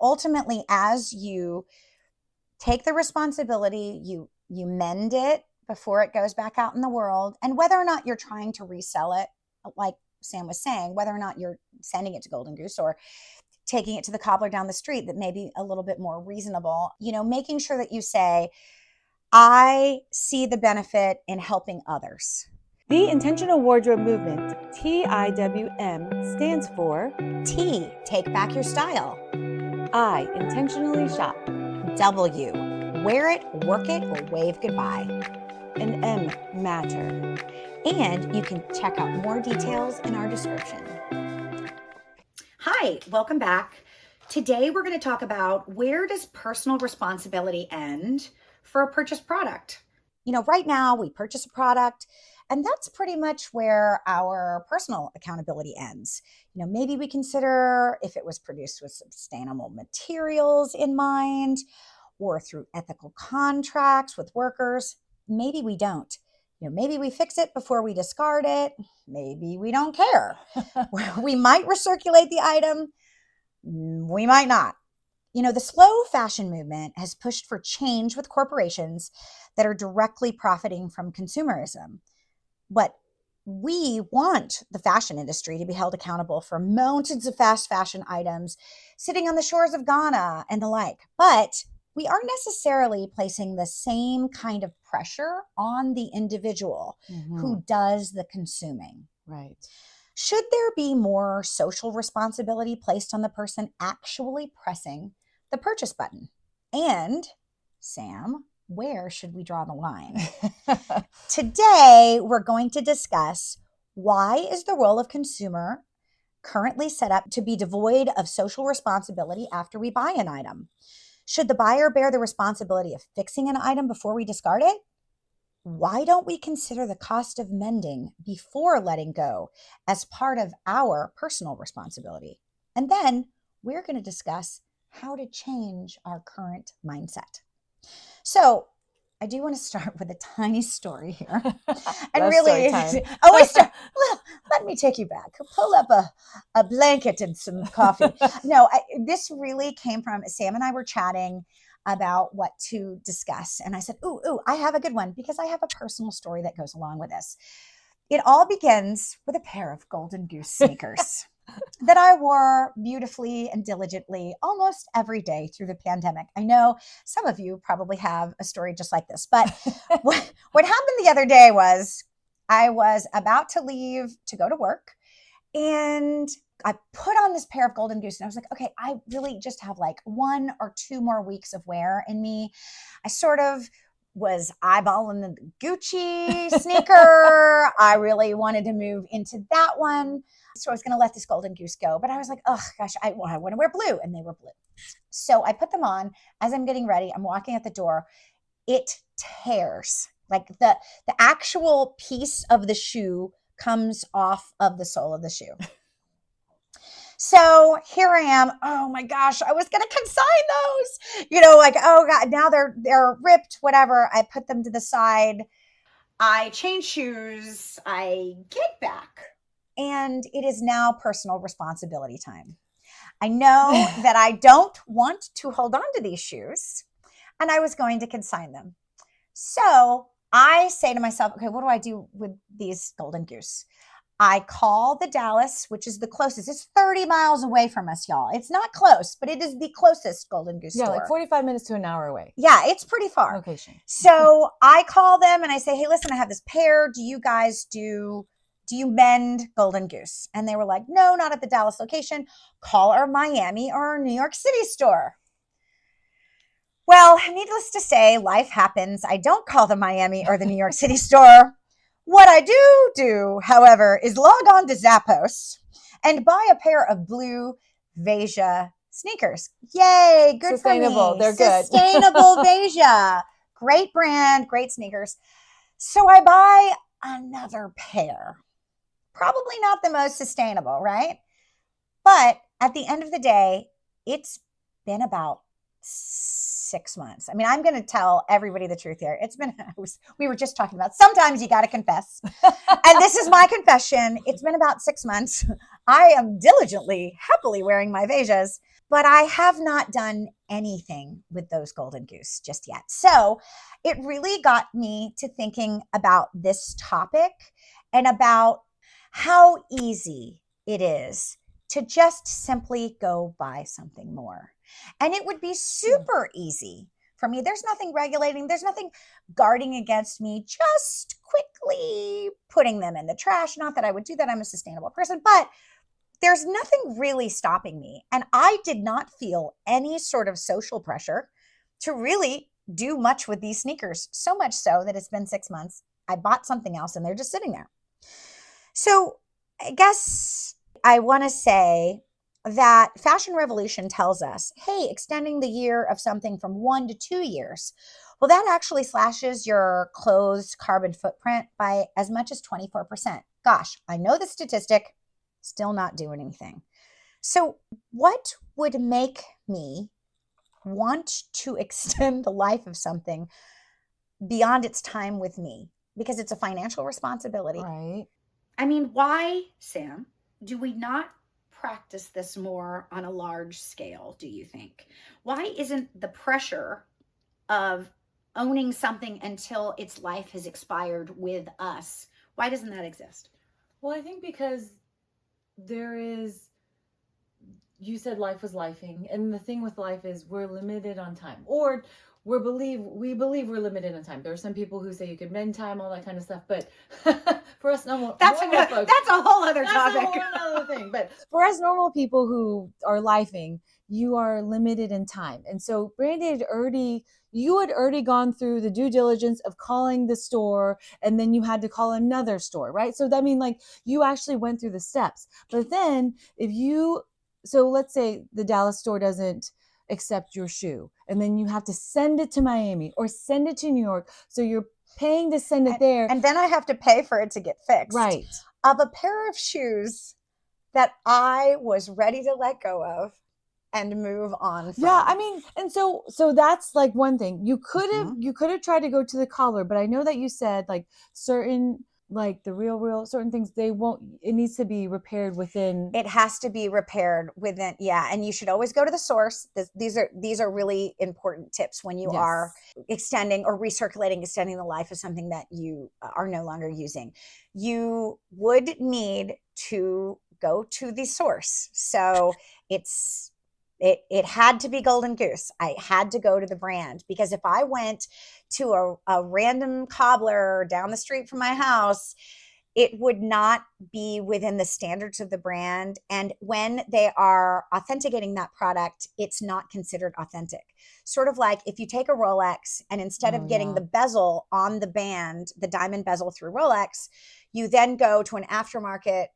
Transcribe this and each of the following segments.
ultimately, as you take the responsibility, you mend it before it goes back out in the world. And whether or not you're trying to resell it, like Sam was saying, whether or not you're sending it to Golden Goose or taking it to the cobbler down the street that may be a little bit more reasonable, making sure that you say, I see the benefit in helping others. The Intentional Wardrobe Movement, TIWM, stands for T, take back your style. I, intentionally shop. W, wear it, work it, or wave goodbye. And M, matter. And you can check out more details in our description. Hi, welcome back. Today we're going to talk about, where does personal responsibility end for a purchased product? Right now we purchase a product, and that's pretty much where our personal accountability ends. Maybe we consider if it was produced with sustainable materials in mind or through ethical contracts with workers. Maybe we don't. Maybe we fix it before we discard it. Maybe we don't care. We might recirculate the item. We might not. The slow fashion movement has pushed for change with corporations that are directly profiting from consumerism. But we want the fashion industry to be held accountable for mountains of fast fashion items sitting on the shores of Ghana and the like. But we aren't necessarily placing the same kind of pressure on the individual who does the consuming. Right. Should there be more social responsibility placed on the person actually pressing the purchase button? And Sam, where should we draw the line? Today, we're going to discuss, why is the role of consumer currently set up to be devoid of social responsibility after we buy an item? Should the buyer bear the responsibility of fixing an item before we discard it? Why don't we consider the cost of mending before letting go as part of our personal responsibility? And then we're going to discuss how to change our current mindset. So I do want to start with a tiny story here. And really, let me take you back. Pull up a blanket and some coffee. No, this really came from Sam and I were chatting about what to discuss. And I said, ooh, I have a good one, because I have a personal story that goes along with this. It all begins with a pair of Golden Goose sneakers that I wore beautifully and diligently almost every day through the pandemic. I know some of you probably have a story just like this, but what happened the other day was, I was about to leave to go to work, and I put on this pair of Golden Goose, and I was like, okay, I really just have like 1 or 2 more weeks of wear in me. I sort of was eyeballing the Gucci sneaker. I really wanted to move into that one. So I was going to let this Golden Goose go. But I was like, oh gosh, I want to wear blue. And they were blue. So I put them on. As I'm getting ready, I'm walking at the door. It tears. Like the actual piece of the shoe comes off of the sole of the shoe. So here I am. Oh my gosh, I was going to consign those, like, oh God, now they're ripped, whatever. I put them to the side. I change shoes. I get back, and it is now personal responsibility time. I know that I don't want to hold on to these shoes, and I was going to consign them. So I say to myself, okay, what do I do with these Golden Goose? I call the Dallas, which is the closest. It's 30 miles away from us, y'all. It's not close, but it is the closest Golden Goose store. Yeah, like 45 minutes to an hour away. Yeah, it's pretty far. Location. So I call them and I say, hey, listen, I have this pair. Do you guys do you mend Golden Goose? And they were like, no, not at the Dallas location. Call our Miami or our New York City store. Well, needless to say, life happens. I don't call the Miami or the New York City store. What I do, however, is log on to Zappos and buy a pair of blue Veja sneakers. Yay, good Sustainable, for me. They're good. Sustainable Veja. Great brand, great sneakers. So I buy another pair. Probably not the most sustainable, right? But at the end of the day, it's been about 6 months. I mean, I'm going to tell everybody the truth here. We were just talking about, sometimes you got to confess. And this is my confession. It's been about 6 months. I am diligently, happily wearing my Vejas. but I have not done anything with those golden goose just yet. So it really got me to thinking about this topic and about how easy it is to just simply go buy something more. And it would be super easy for me. There's nothing regulating, there's nothing guarding against me just quickly putting them in the trash. Not that I would do that, I'm a sustainable person, but there's nothing really stopping me. And I did not feel any sort of social pressure to really do much with these sneakers. So much so that it's been 6 months. I bought something else and they're just sitting there. So I guess I want to say that Fashion Revolution tells us, hey, extending the year of something from 1 to 2 years, well, that actually slashes your clothes carbon footprint by as much as 24%. Gosh, I know the statistic, still not doing anything. So what would make me want to extend the life of something beyond its time with me? Because it's a financial responsibility. Right. I mean, why, Sam, do we not practice this more on a large scale, do you think? Why isn't the pressure of owning something until its life has expired with us, why doesn't that exist? Well, I think because there is, you said life was lifing, and the thing with life is we're limited on time, or we believe we're limited on time. There are some people who say you can mend time, all that kind of stuff, but for us normal, that's a whole other topic. That's a whole other thing. But for us normal people who are lifing, you are limited in time. And so Brandy you had already gone through the due diligence of calling the store, and then you had to call another store, right? So that means like you actually went through the steps. But then so let's say the Dallas store doesn't accept your shoe, and then you have to send it to Miami or send it to New York. So you're paying to send it there. And then I have to pay for it to get fixed. Right. Of a pair of shoes that I was ready to let go of and move on from. Yeah, I mean, and so that's like one thing. You could have tried to go to the cobbler, but I know that you said like certain, like the real certain things, it needs to be repaired within. It has to be repaired within. Yeah. And you should always go to the source. These are really important tips when you are extending the life of something that you are no longer using. You would need to go to the source. So it had to be Golden Goose. I had to go to the brand, because if I went to a random cobbler down the street from my house, it would not be within the standards of the brand. And when they are authenticating that product, it's not considered authentic. Sort of like if you take a Rolex and instead of getting the bezel on the band, the diamond bezel through Rolex, you then go to an aftermarket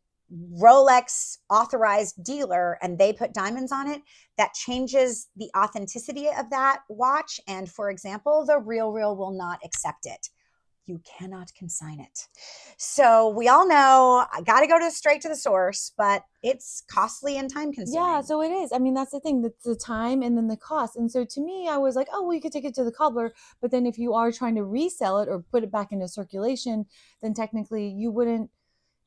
Rolex authorized dealer and they put diamonds on it, that changes the authenticity of that watch. And for example, the Real will not accept it. You cannot consign it. So we all know I got to go straight to the source, but it's costly and time consuming. Yeah, so it is. I mean, that's the thing, that's the time and then the cost. And so to me, I was like, oh, well, you could take it to the cobbler. But then if you are trying to resell it or put it back into circulation, then technically you wouldn't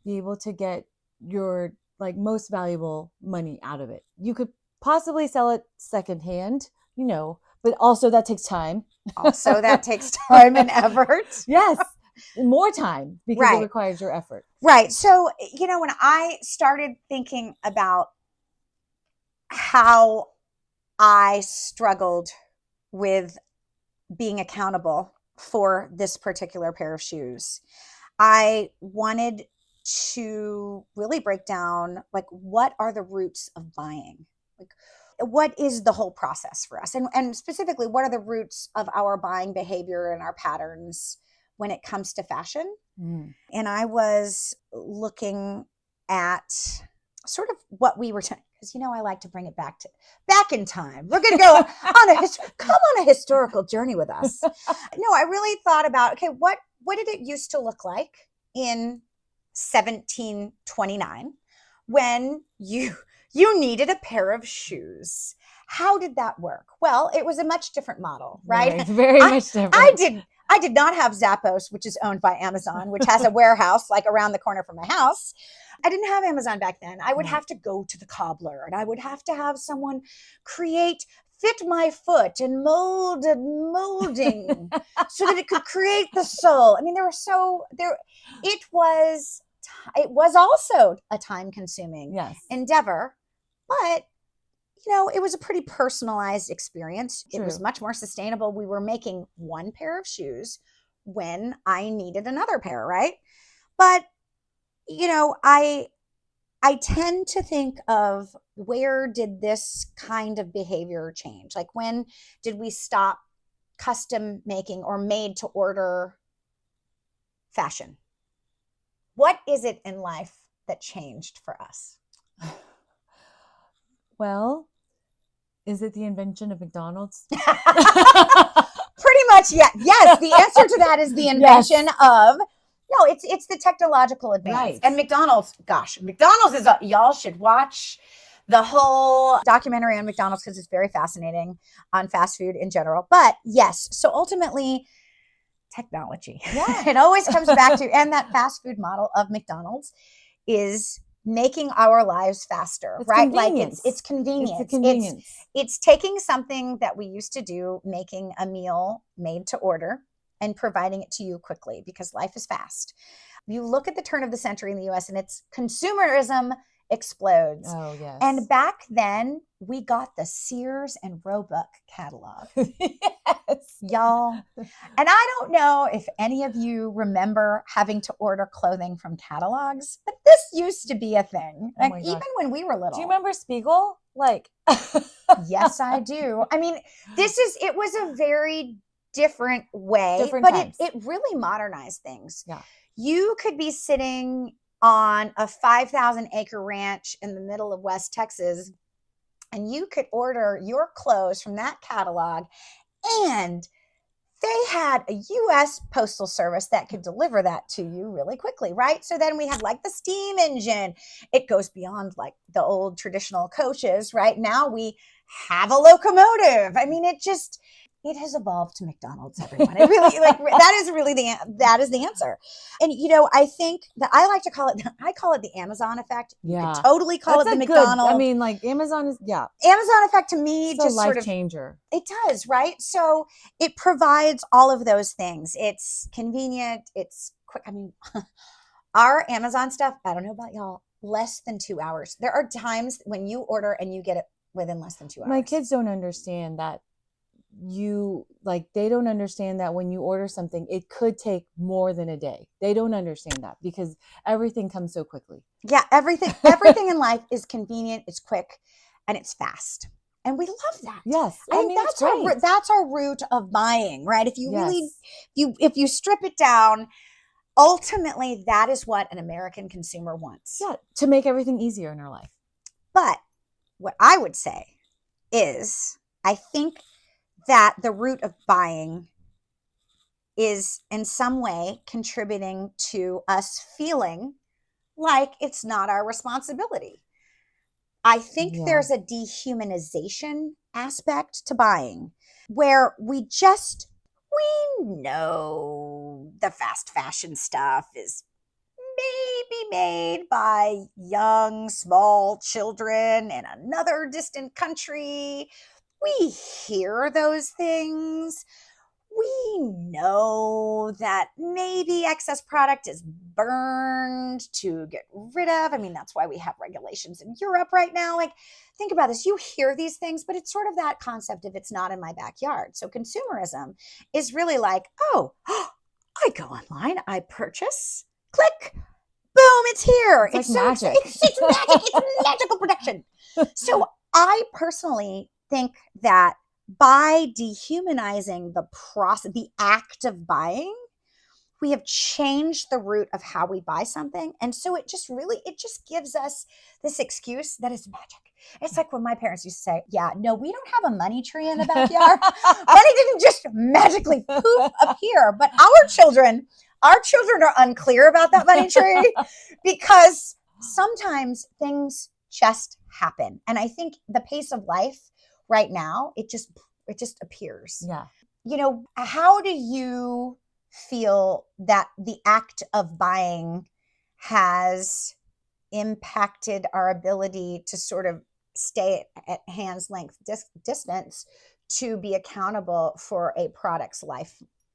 be able to get your like most valuable money out of it. You could possibly sell it secondhand, but also that takes time. And effort. Yes, more time, because it requires your effort. Right. So, when I started thinking about how I struggled with being accountable for this particular pair of shoes, I wanted to really break down, like, what are the roots of buying? Like, what is the whole process for us? And specifically, what are the roots of our buying behavior and our patterns when it comes to fashion? And I was looking at sort of what we were because I like to bring it back in time. We're going to go on a historical journey with us. No, I really thought about, okay, what did it used to look like in 1729 when you needed a pair of shoes? How did that work? Well, it was a much different model, right? Very much different. I did not have Zappos, which is owned by Amazon, which has a warehouse like around the corner from my house. I didn't have Amazon back then. I would have to go to the cobbler, and I would have to have someone fit my foot and molding so that it could create the sole. I mean, it was also a time consuming Yes. endeavor, but it was a pretty personalized experience. True. It was much more sustainable. We were making one pair of shoes when I needed another pair, right? But, I tend to think of, where did this kind of behavior change? Like, when did we stop custom making or made to order fashion? What is it in life that changed for us? Well, is it the invention of McDonald's? Pretty much, yeah. Yes, the answer to that is the invention of, no, it's the technological advance. Right. And McDonald's is y'all should watch the whole documentary on McDonald's, because it's very fascinating, on fast food in general. But yes, so ultimately, technology. Yeah. It always comes back to, and that fast food model of McDonald's is making our lives faster, It's right? convenience. Like it's convenience. It's the convenience. It's taking something that we used to do, making a meal made to order, and providing it to you quickly, because life is fast. You look at the turn of the century in the US, and it's consumerism explodes. Oh, yes. And back then, we got the Sears and Roebuck catalog. Yes. Y'all. And I don't know if any of you remember having to order clothing from catalogs, but this used to be a thing. Oh Like, my even gosh. when we were little. Do you remember Spiegel? Like, Yes, I do. I mean, it was a very different way, Different but times. it really modernized things. Yeah. You could be sitting on a 5,000 acre ranch in the middle of West Texas, and you could order your clothes from that catalog, and they had a US postal service that could deliver that to you really quickly, right? So then we have like the steam engine. It goes beyond like the old traditional coaches, right? Now we have a locomotive. I mean, it has evolved to McDonald's, everyone. It really, that is the answer. And, I think that I call it the Amazon effect. Yeah. You could totally call that's it the a good, McDonald's. I mean, like Amazon is, yeah. Amazon effect to me It's just a life sort of, changer. it does, right? So it provides all of those things. It's convenient. It's quick. I mean, our Amazon stuff, I don't know about y'all, less than 2 hours. There are times when you order and you get it within less than 2 hours. My kids don't understand that they don't understand that when you order something, it could take more than a day. They don't understand that because everything comes so quickly. Yeah, everything in life is convenient, it's quick, and it's fast. And we love that. Yes. I mean, that's our root of buying, right? If you really, if you strip it down, ultimately that is what an American consumer wants. Yeah, to make everything easier in our life. But what I would say is, I think that the root of buying is in some way contributing to us feeling like it's not our responsibility. I think there's a dehumanization aspect to buying, where we know the fast fashion stuff is maybe made by young, small children in another distant country. We hear those things. We know that maybe excess product is burned to get rid of. I mean, that's why we have regulations in Europe right now. Like, think about this. You hear these things, but it's sort of that concept of it's not in my backyard. So consumerism is really like, oh, I go online, I purchase, click, boom, it's here. It's like magic. It's magic. It's magical production. So I personally think that by dehumanizing the process, the act of buying, we have changed the root of how we buy something. And so it just gives us this excuse that is magic. It's like when my parents used to say, yeah, no, we don't have a money tree in the backyard. Money didn't just magically poof appear. But our children are unclear about that money tree, because sometimes things just happen. And I think the pace of life right now, it just appears. Yeah. how do you feel that the act of buying has impacted our ability to sort of stay at hand's length distance to be accountable for a product's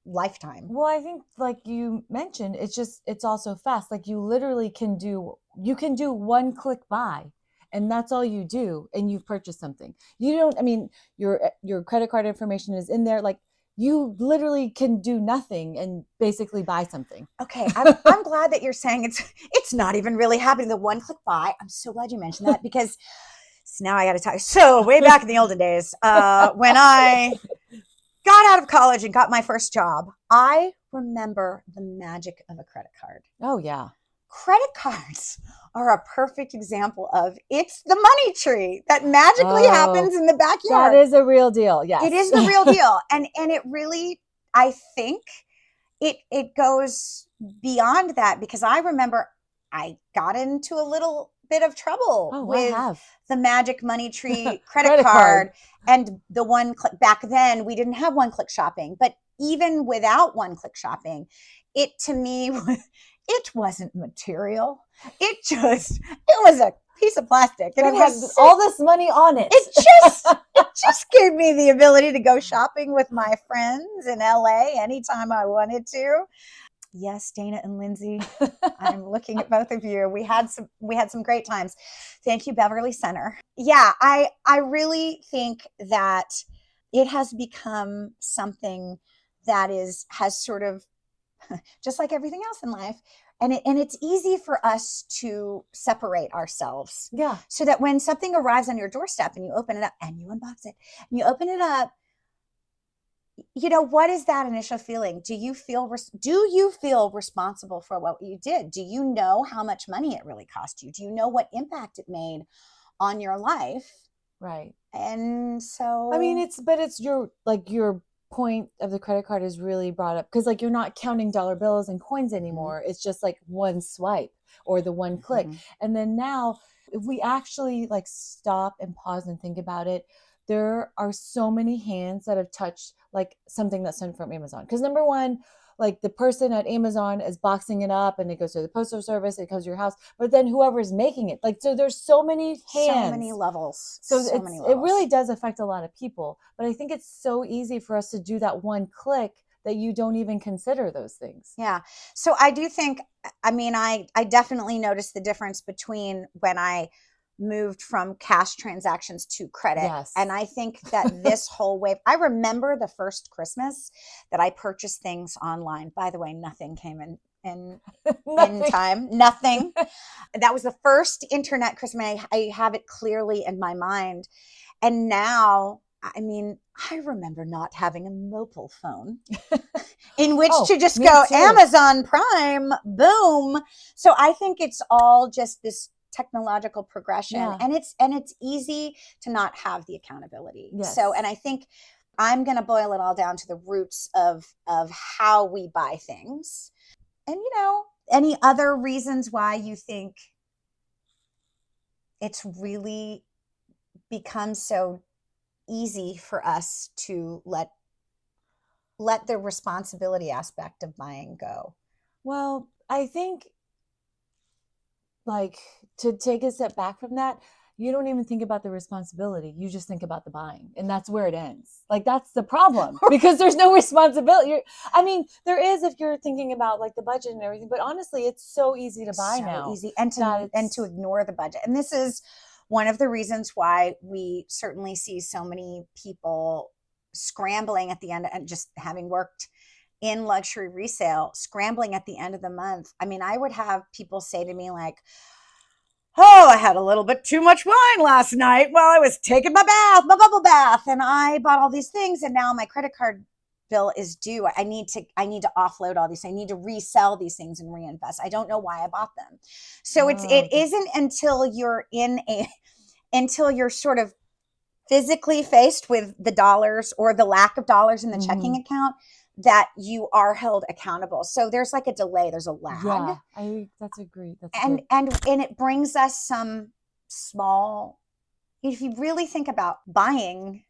lifetime? Well, I think like you mentioned, it's also fast. Like you literally can do 1-click buy, and that's all you do, and you've purchased something. You don't, I mean, your credit card information is in there. Like you literally can do nothing and basically buy something. Okay, I'm glad that you're saying it's not even really happening. The 1-click buy. I'm so glad you mentioned that, because now I got to tell you. So way back in the olden days, when I got out of college and got my first job, I remember the magic of a credit card. Oh yeah. Credit cards are a perfect example of it's the money tree that magically happens in the backyard. That is a real deal. Yes. It is the real deal. And it really, I think it goes beyond that, because I remember I got into a little bit of trouble with the magic money tree credit card. And the 1-click. Back then we didn't have 1-click shopping, but even without 1-click shopping, it to me, it wasn't material. It was a piece of plastic, and it had all this money on it. It just gave me the ability to go shopping with my friends in LA anytime I wanted to. Yes, Dana and Lindsay, I'm looking at both of you. We had some great times. Thank you, Beverly Center. Yeah, I really think that it has become something that has sort of, just like everything else in life, and it's easy for us to separate ourselves. Yeah. So that when something arrives on your doorstep and you open it up and you unbox it and you open it up, what is that initial feeling? Do you feel responsible for what you did? Do you know how much money it really cost you? Do you know what impact it made on your life? Right. And so, I mean, it's your point of the credit card is really brought up, because like you're not counting dollar bills and coins anymore. Mm-hmm. It's just like one swipe or the 1-click. Mm-hmm. And then now, if we actually like stop and pause and think about it, there are so many hands that have touched like something that's sent from Amazon. Because number one, like the person at Amazon is boxing it up and it goes to the postal service, it goes to your house, but then whoever's making it, like, so there's so many hands, so many levels. It really does affect a lot of people. But I think it's so easy for us to do that 1-click that you don't even consider those things. Yeah. So I do think, I definitely noticed the difference between when I moved from cash transactions to credit. Yes. And I think that this whole wave, I remember the first Christmas that I purchased things online. By the way, nothing came in time. Nothing. That was the first internet Christmas. I have it clearly in my mind. And now, I remember not having a mobile phone in which to just go too. Amazon Prime, boom. So I think it's all just this technological progression, and it's easy to not have the accountability. Yes. So, and I think I'm going to boil it all down to the roots of how we buy things. And any other reasons why you think it's really become so easy for us to let the responsibility aspect of buying go? Well, I think, like, to take a step back from that, you don't even think about the responsibility. You just think about the buying, and that's where it ends. Like, that's the problem, because there's no responsibility. There is if you're thinking about like the budget and everything, but honestly, it's so easy to buy now. Easy, and to ignore the budget. And this is one of the reasons why we certainly see so many people scrambling at the end, and just having worked in luxury resale, scrambling at the end of the month. I would have people say to me like, oh, I had a little bit too much wine last night while I was taking my bubble bath, and I bought all these things, and now my credit card bill is due. I need to offload all these. I need to resell these things and reinvest. I don't know why I bought them. So it isn't until you're sort of physically faced with the dollars or the lack of dollars in the checking account that you are held accountable. So there's like a delay, there's a lag. Yeah, that's agreed. And it brings us some small, if you really think about buying,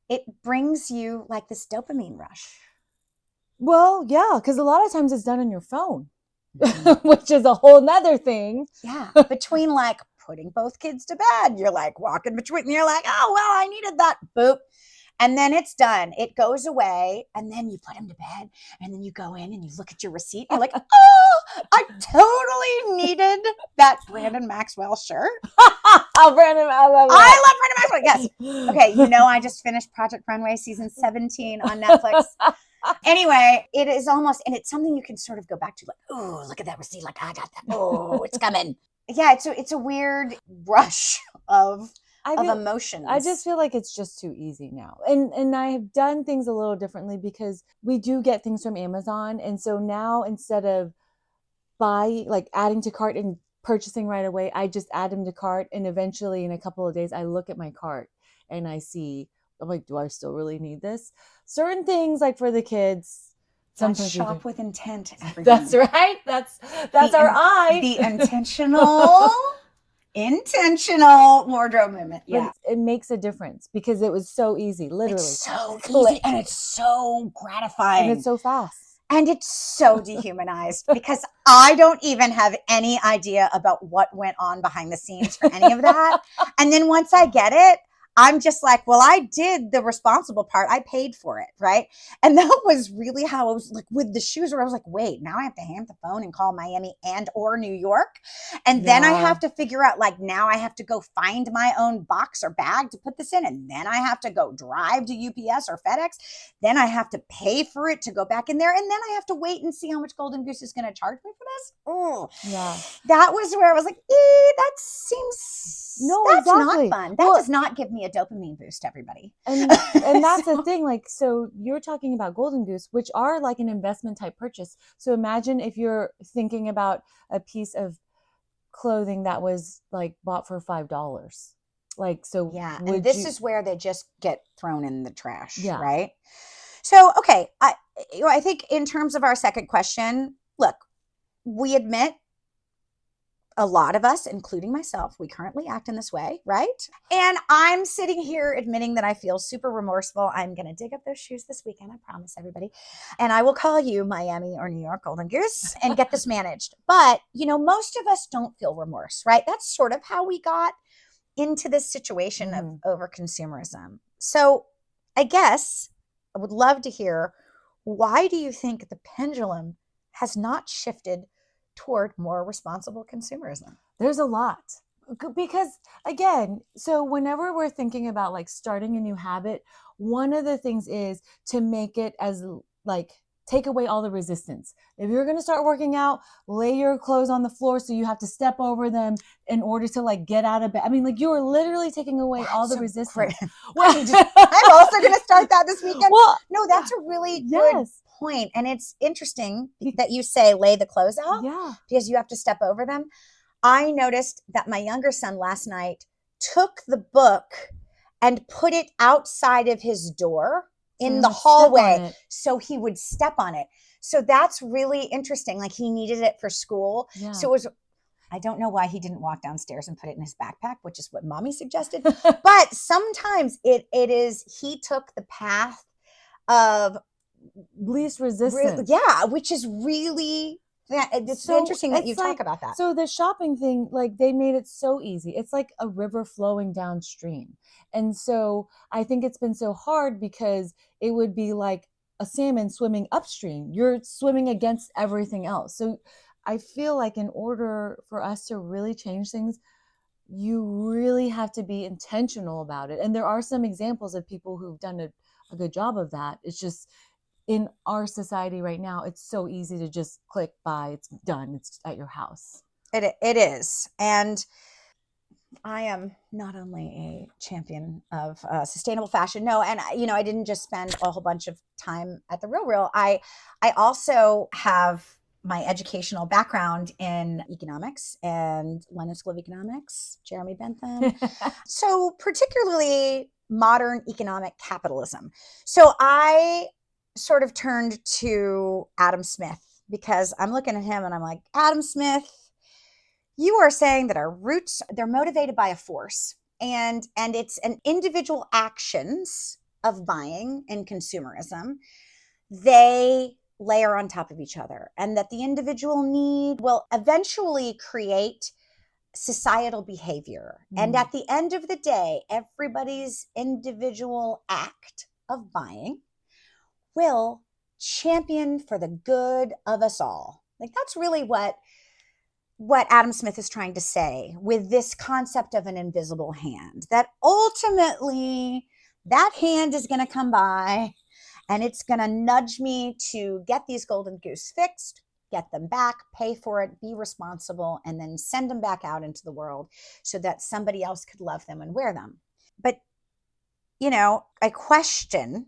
it brings you like this dopamine rush. Well, yeah, because a lot of times it's done on your phone, Mm-hmm. which is a whole nother thing. Yeah. Between like putting both kids to bed, you're like walking between, and you're like, oh, well, I needed that. Boop. And then it's done. It goes away. And then you put him to bed. And then you go in and you look at your receipt. And you're like, oh, I totally needed that Brandon Maxwell shirt. Oh, Brandon, I love it. I love Brandon Maxwell. Yes. Okay. You know, I just finished Project Runway season 17 on Netflix. Anyway, it is almost, and it's something you can sort of go back to, like, oh, look at that receipt. Like, I got that. Oh, it's coming. Yeah. It's a weird rush of emotions. I just feel like it's just too easy now. And I have done things a little differently because we do get things from Amazon. And so now instead of adding to cart and purchasing right away, I just add them to cart. And eventually in a couple of days, I look at my cart and I'm like, do I still really need this? Certain things like for the kids. Sometimes shop with intent. Everyone. That's right. That's our eye. The intentional wardrobe movement. Yeah. But it makes a difference because it was so easy, literally. It's so easy and it's so gratifying. And it's so fast. And it's so dehumanized because I don't even have any idea about what went on behind the scenes for any of that. And then once I get it, I'm just like, well, I did the responsible part. I paid for it, right? And that was really how I was like with the shoes where I was like, wait, now I have to hang up the phone and call Miami and or New York. And then I have to figure out like, now I have to go find my own box or bag to put this in. And then I have to go drive to UPS or FedEx. Then I have to pay for it to go back in there. And then I have to wait and see how much Golden Goose is going to charge me for this. Oh, yeah. That was where I was like, that seems, that's exactly. not fun. That does not give me a dopamine boost, everybody. And that's the thing. Like, so you're talking about Golden Goose, which are like an investment type purchase. So imagine if you're thinking about a piece of clothing that was like bought for $5. Like, so yeah. And this is where they just get thrown in the trash. Yeah. Right. So, okay. I think in terms of our second question, look, we admit a lot of us, including myself, we currently act in this way, right? And I'm sitting here admitting that I feel super remorseful. I'm going to dig up those shoes this weekend, I promise everybody. And I will call you Miami or New York Golden Goose and get this managed. But, most of us don't feel remorse, right? That's sort of how we got into this situation of over consumerism. So I guess I would love to hear, why do you think the pendulum has not shifted toward more responsible consumerism? There's a lot. Because again, so whenever we're thinking about like starting a new habit, one of the things is to make it as like take away all the resistance. If you're going to start working out, lay your clothes on the floor so you have to step over them in order to like get out of bed. I mean, like you're literally taking away all the resistance. I'm also going to start that this weekend. Well, no, that's a really good point. And it's interesting that you say lay the clothes out because you have to step over them. I noticed that my younger son last night took the book and put it outside of his door in the hallway so he would step on it. So that's really interesting. Like he needed it for school. Yeah. So it was, I don't know why he didn't walk downstairs and put it in his backpack, which is what mommy suggested. But sometimes it is, he took the path of least resistance. Which is really, it's interesting that you talk about that. So the shopping thing, like they made it so easy. It's like a river flowing downstream. And so I think it's been so hard because it would be like a salmon swimming upstream. You're swimming against everything else. So I feel like in order for us to really change things, you really have to be intentional about it. And there are some examples of people who've done a good job of that. It's just in our society right now, it's so easy to just click buy, it's done, it's at your house. It is. And I am not only a champion of sustainable fashion. No, and I didn't just spend a whole bunch of time at the Real. I also have my educational background in economics and London School of Economics, Jeremy Bentham. So particularly modern economic capitalism. So I sort of turned to Adam Smith because I'm looking at him and I'm like, Adam Smith, you are saying that our roots, they're motivated by a force and it's an individual actions of buying and consumerism, they layer on top of each other, and that the individual need will eventually create societal behavior. And at the end of the day, everybody's individual act of buying will champion for the good of us all. Like, that's really what Adam Smith is trying to say with this concept of an invisible hand, that ultimately that hand is going to come by and it's going to nudge me to get these golden goose fixed, get them back, pay for it, be responsible, and then send them back out into the world so that somebody else could love them and wear them. But, I question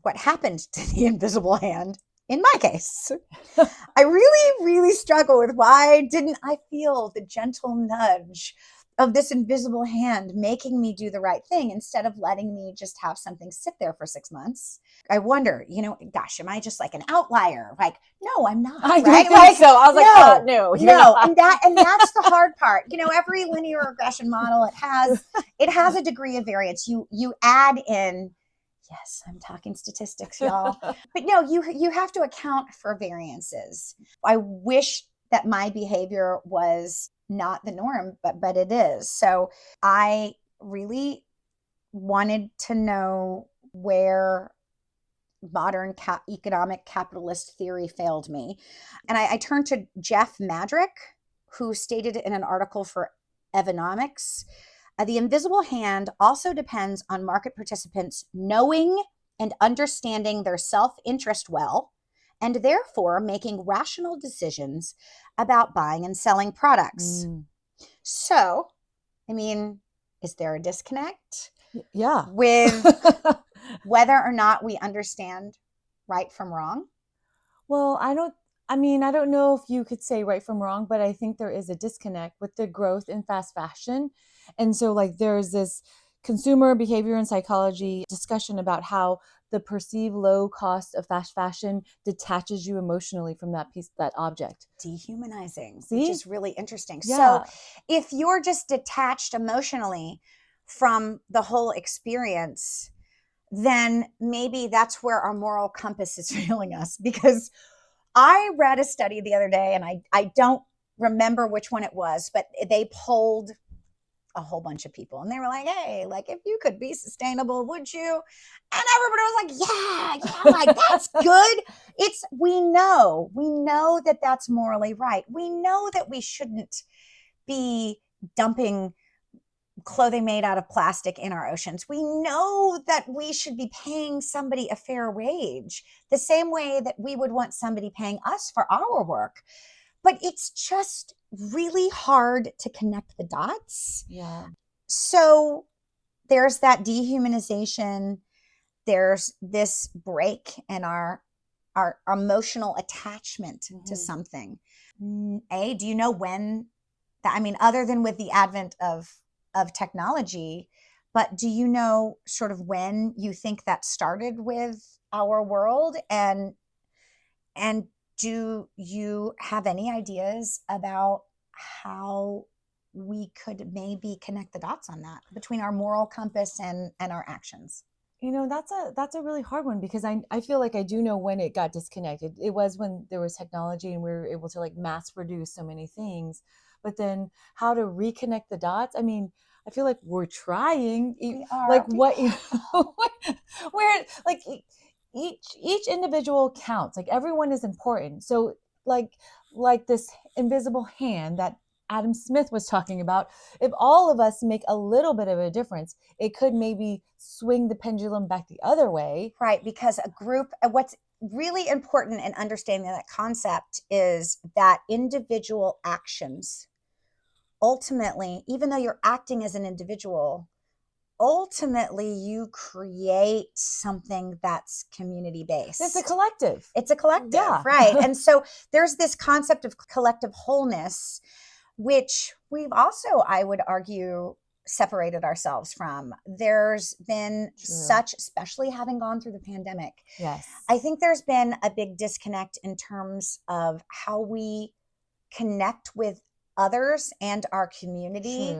what happened to the invisible hand in my case. I really, really struggle with why didn't I feel the gentle nudge of this invisible hand making me do the right thing instead of letting me just have something sit there for 6 months. I wonder, gosh, am I just like an outlier? Like, no, I'm not. I right? don't think so. I was No, no. and that's the hard part. Every linear regression model, it has a degree of variance. You add in. Yes, I'm talking statistics, y'all. But no, you have to account for variances. I wish that my behavior was not the norm, but it is. So I really wanted to know where modern economic capitalist theory failed me. And I turned to Jeff Madrick, who stated in an article for Evonomics, the invisible hand also depends on market participants knowing and understanding their self-interest well, and therefore making rational decisions about buying and selling products. So, is there a disconnect? Yeah. With whether or not we understand right from wrong? Well, I don't know if you could say right from wrong, but I think there is a disconnect with the growth in fast fashion. And so there's this consumer behavior and psychology discussion about how the perceived low cost of fast fashion detaches you emotionally from that object. Dehumanizing, See? Which is really interesting. Yeah. So if you're just detached emotionally from the whole experience, then maybe that's where our moral compass is failing us. Because I read a study the other day, and I don't remember which one it was, but they polled a whole bunch of people, and they were like, hey, like, if you could be sustainable, would you? And everybody was like, yeah, like, that's good. We know that that's morally right. We know that we shouldn't be dumping clothing made out of plastic in our oceans. We know that we should be paying somebody a fair wage, the same way that we would want somebody paying us for our work. But it's just really hard to connect the dots. Yeah. So there's that dehumanization. There's this break in our emotional attachment to something. Do you know when that, other than with the advent of technology, but do you know sort of when you think that started with our world? And do you have any ideas about how we could maybe connect the dots on that between our moral compass and our actions? That's a really hard one, because I feel like I do know when it got disconnected. It was when there was technology and we were able to mass produce so many things. But then how to reconnect the dots? I feel like we're trying. We are. Like what where each individual counts. Like everyone is important. So like this invisible hand that Adam Smith was talking about, if all of us make a little bit of a difference, it could maybe swing the pendulum back the other way. Right, because what's really important in understanding that concept is that individual actions, ultimately, even though you're acting as an individual, ultimately you create something that's community-based. It's a collective. Yeah. Right. And so there's this concept of collective wholeness, which we've also, I would argue, separated ourselves from. There's been such, especially having gone through the pandemic. Yes. I think there's been a big disconnect in terms of how we connect with others and our community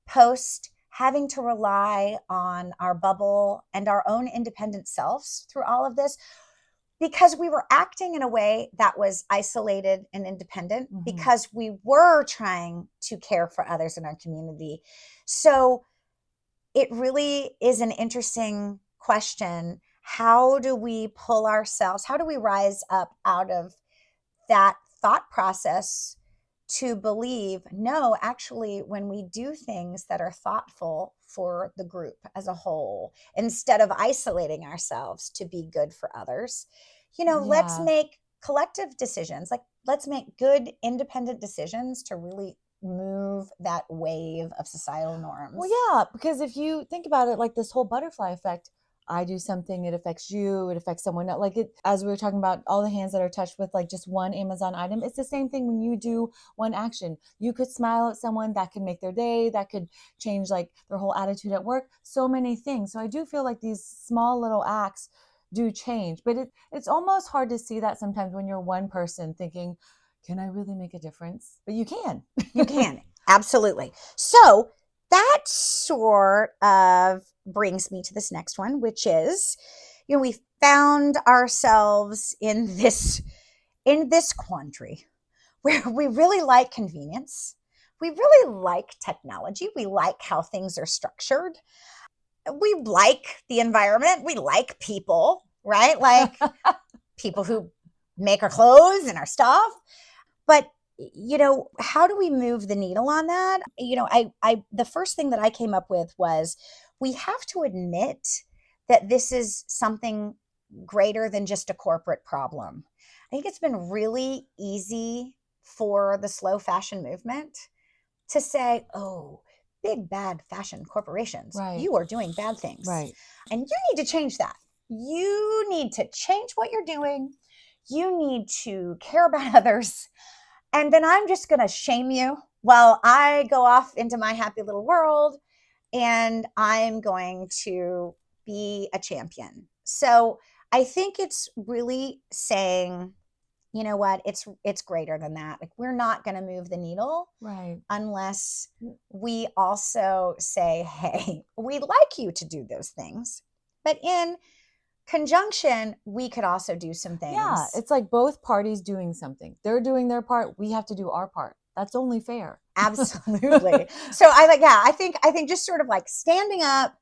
post having to rely on our bubble and our own independent selves through all of this, because we were acting in a way that was isolated and independent, because we were trying to care for others in our community. So it really is an interesting question. How do we pull ourselves, how do we rise up out of that thought process to believe, no, actually, when we do things that are thoughtful for the group as a whole, instead of isolating ourselves to be good for others, let's make collective decisions. Like, let's make good, independent decisions to really move that wave of societal norms. Well, yeah, because if you think about it, like this whole butterfly effect, I do something, it affects you, it affects someone else. Like it, as we were talking about, all the hands that are touched with like just one Amazon item, it's the same thing when you do one action. You could smile at someone, that could make their day, that could change like their whole attitude at work, so many things. So I do feel like these small little acts do change, but it's almost hard to see that sometimes when you're one person thinking, can I really make a difference? But you can. You can, absolutely. So that sort of brings me to this next one, which is, we found ourselves in this quandary where we really like convenience. We really like technology. We like how things are structured. We like the environment. We like people, right? Like people who make our clothes and our stuff. But how do we move the needle on that? The first thing that I came up with was, we have to admit that this is something greater than just a corporate problem. I think it's been really easy for the slow fashion movement to say, oh, big bad fashion corporations, Right. You are doing bad things. Right. And you need to change that. You need to change what you're doing. You need to care about others. And then I'm just going to shame you while I go off into my happy little world, and I'm going to be a champion. So I think it's really saying, you know what, it's greater than that. Like, we're not going to move the needle, Right, unless we also say, hey, we'd like you to do those things, but in conjunction, we could also do some things. Yeah, it's like both parties doing something. They're doing their part. We have to do our part. That's only fair. Absolutely. So I think just sort of like standing up,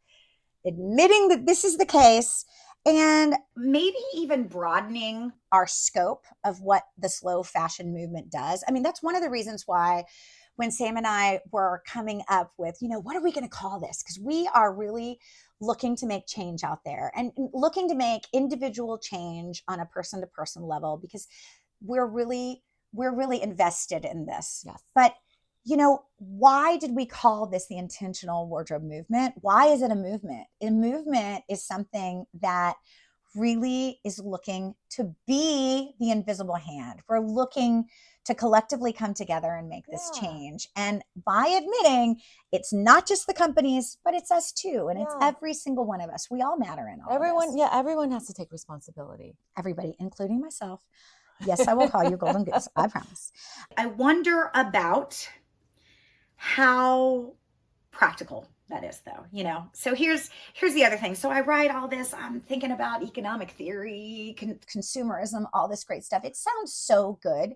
admitting that this is the case, and maybe even broadening our scope of what the slow fashion movement does. I mean, that's one of the reasons why when Sam and I were coming up with, what are we going to call this? Because we are really looking to make change out there and looking to make individual change on a person to person level, because we're really invested in this. Yes. But why did we call this the intentional wardrobe movement? Why is it a movement? A movement is something that really is looking to be the invisible hand. We're looking to collectively come together and make this change. And by admitting it's not just the companies, but it's us too. And it's every single one of us. We all matter in all of this. Everyone has to take responsibility. Everybody, including myself. Yes, I will call you Golden Goose. I promise. I wonder about how practical that is, though. So here's the other thing. So I write all this, I'm thinking about economic theory, consumerism, all this great stuff. It sounds so good.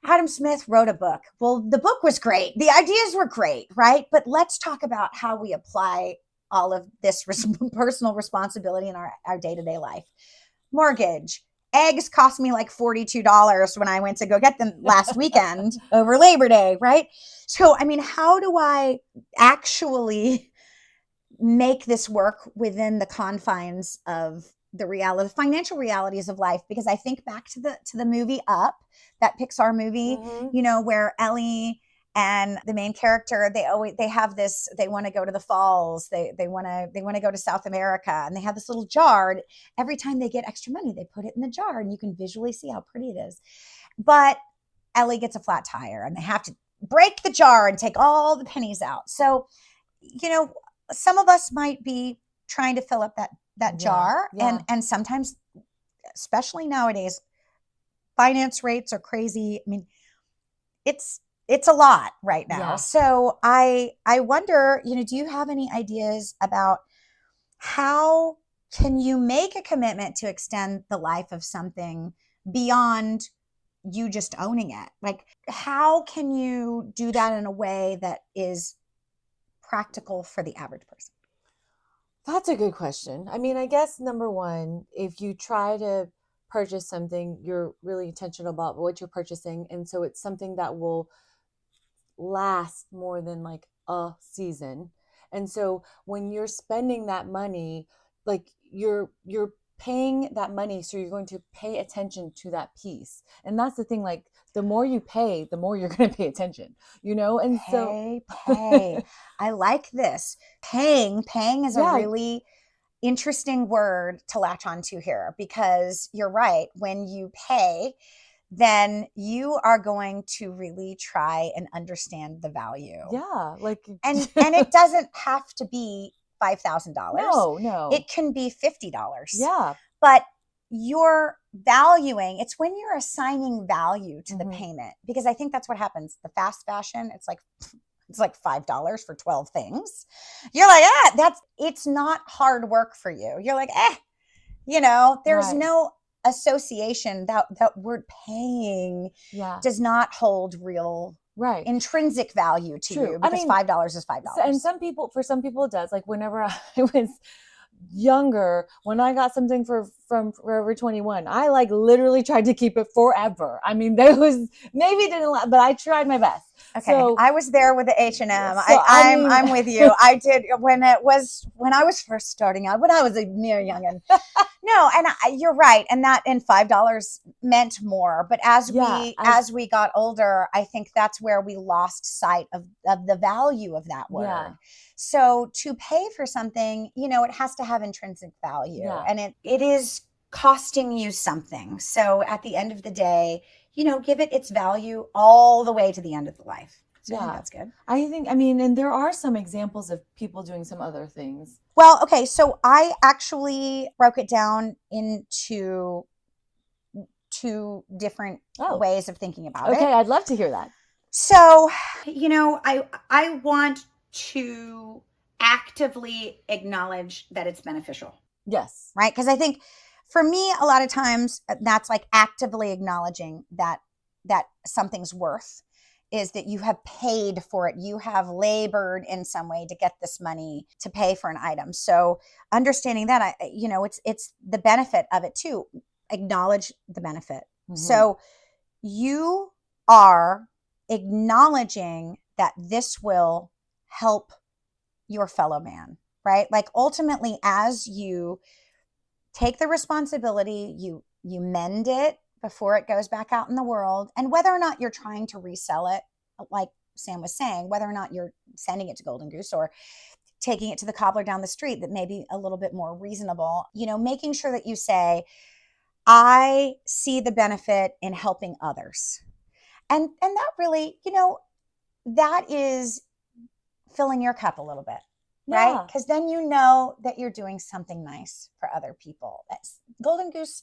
Adam Smith wrote a book. Well, the book was great. The ideas were great, right? But let's talk about how we apply all of this personal responsibility in our day-to-day life. Mortgage. Eggs cost me like $42 when I went to go get them last weekend over Labor Day, right? So, I mean, how do I actually make this work within the confines of the financial realities of life? Because I think back to the movie Up, that Pixar movie, where Ellie and the main character, they have this, they want to go to the falls. They want to go to South America, and they have this little jar. Every time they get extra money, they put it in the jar, and you can visually see how pretty it is. But Ellie gets a flat tire, and they have to break the jar and take all the pennies out. So, some of us might be trying to fill up that jar. And sometimes, especially nowadays, finance rates are crazy. I mean, it's it's a lot right now. Yeah. So I wonder, do you have any ideas about how can you make a commitment to extend the life of something beyond you just owning it? Like, how can you do that in a way that is practical for the average person? That's a good question. I mean, I guess number one, if you try to purchase something, you're really intentional about what you're purchasing. And so it's something that will last more than like a season. And so when you're spending that money, like you're paying that money, so you're going to pay attention to that piece. And that's the thing, like the more you pay, the more you're going to pay attention, you know? And so Pay. I like this. Paying is a yeah, really interesting word to latch onto here, because you're right. When you pay, then you are going to really try and understand the value. yeah, like And it doesn't have to be $5,000. no. It can be $50. Yeah. But you're valuing, it's when you're assigning value to the Mhm. payment, because I think that's what happens. The fast fashion, it's like $5 for 12 things. You're like, it's not hard work for you. You're like, there's Right. no association. That word paying Yeah. does not hold real Right. intrinsic value to True. you, I because mean, $5 is $5. And for some people it does. Like whenever I was younger, when I got something from Forever 21, I like literally tried to keep it forever. I mean, there was maybe it didn't last, but I tried my best. Okay, So I was there with the H&M. so I mean, I'm with you. I did when I was first starting out, when I was a mere youngin. No, and you're right, and $5 meant more. But yeah, as we got older, I think that's where we lost sight of the value of that word. Yeah. So to pay for something, it has to have intrinsic value, Yeah. and it is costing you something. So at the end of the day, give it its value all the way to the end of the life. So I think that's good. I mean, and there are some examples of people doing some other things. Well, okay, so I actually broke it down into two different ways of thinking about it. Okay, I'd love to hear that. So, I want to actively acknowledge that it's beneficial. Yes. Right? Because I think for me, a lot of times that's like actively acknowledging that something's worth is that you have paid for it. You have labored in some way to get this money to pay for an item. So understanding that, it's the benefit of it too. Acknowledge the benefit. Mm-hmm. So you are acknowledging that this will help your fellow man, right? Like ultimately, as you take the responsibility, you mend it before it goes back out in the world. And whether or not you're trying to resell it, like Sam was saying, whether or not you're sending it to Golden Goose or taking it to the cobbler down the street that may be a little bit more reasonable, making sure that you say, I see the benefit in helping others. And that really, that is filling your cup a little bit. Yeah. Right? Because then you know that you're doing something nice for other people. Golden Goose,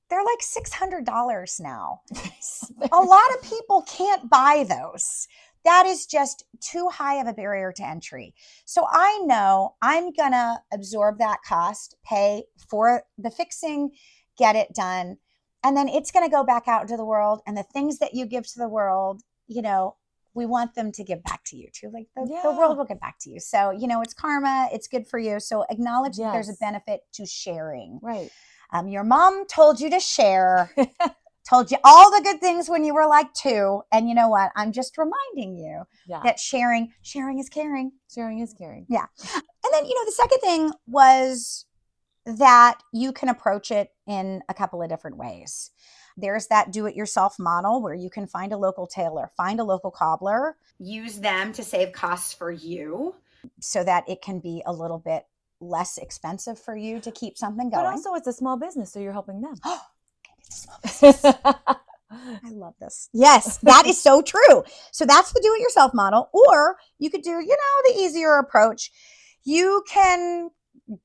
they're like $600 now. A lot of people can't buy those. That is just too high of a barrier to entry. So I know I'm going to absorb that cost, pay for the fixing, get it done. And then it's going to go back out into the world. And the things that you give to the world, we want them to give back to you too. Like the world will give back to you. So, it's karma. It's good for you. So acknowledge that there's a benefit to sharing. Right. Your mom told you to share, told you all the good things when you were like 2. And you know what? I'm just reminding you that sharing is caring. Sharing is caring. Yeah. And then, the second thing was that you can approach it in a couple of different ways. There's that do-it-yourself model where you can find a local tailor, find a local cobbler, use them to save costs for you so that it can be a little bit less expensive for you to keep something going. But also it's a small business, so you're helping them. It's a small business. I love this. Yes, that is so true. So that's the do-it-yourself model. Or you could do, the easier approach. You can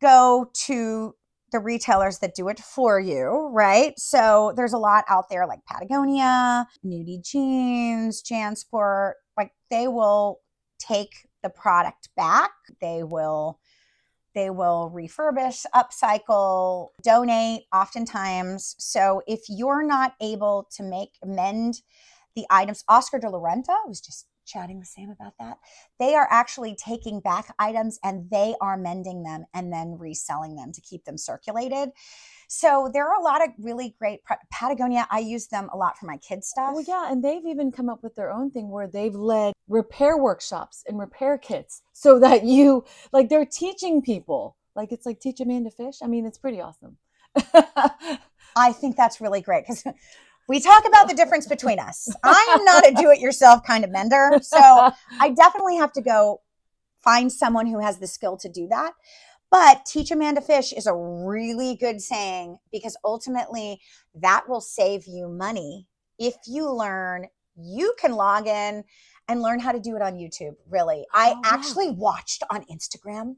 go to the retailers that do it for you, right? So there's a lot out there like Patagonia, Nudie Jeans, Jansport. Like they will take the product back. They will refurbish, upcycle, donate oftentimes. So if you're not able to mend the items, Oscar de la Renta was just chatting with Sam about that. They are actually taking back items and they are mending them and then reselling them to keep them circulated. So there are a lot of really great Patagonia. I use them a lot for my kids' stuff. Well, yeah, and they've even come up with their own thing where they've led repair workshops and repair kits so that they're teaching people. Like it's like teach a man to fish. I mean, it's pretty awesome. I think that's really great because we talk about the difference between us. I am not a do-it-yourself kind of mender, so I definitely have to go find someone who has the skill to do that. But teach a man to fish is a really good saying because ultimately that will save you money. If you learn, you can log in and learn how to do it on YouTube, really. I actually watched on Instagram.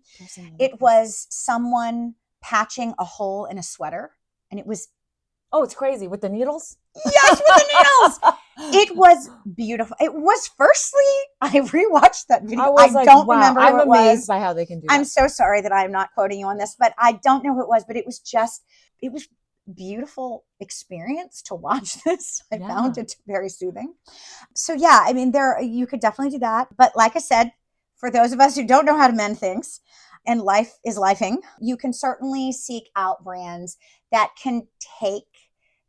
It was someone patching a hole in a sweater and it was... Oh, it's crazy. With the needles? Yes, with the needles. It was beautiful. It was firstly, I rewatched that video. I don't remember who it was. I'm amazed by how they can do that. I'm so sorry that I'm not quoting you on this, but I don't know who it was, but it was beautiful experience to watch this. I found it very soothing. So yeah, I mean, you could definitely do that. But like I said, for those of us who don't know how to mend things, and life is lifing, you can certainly seek out brands that can take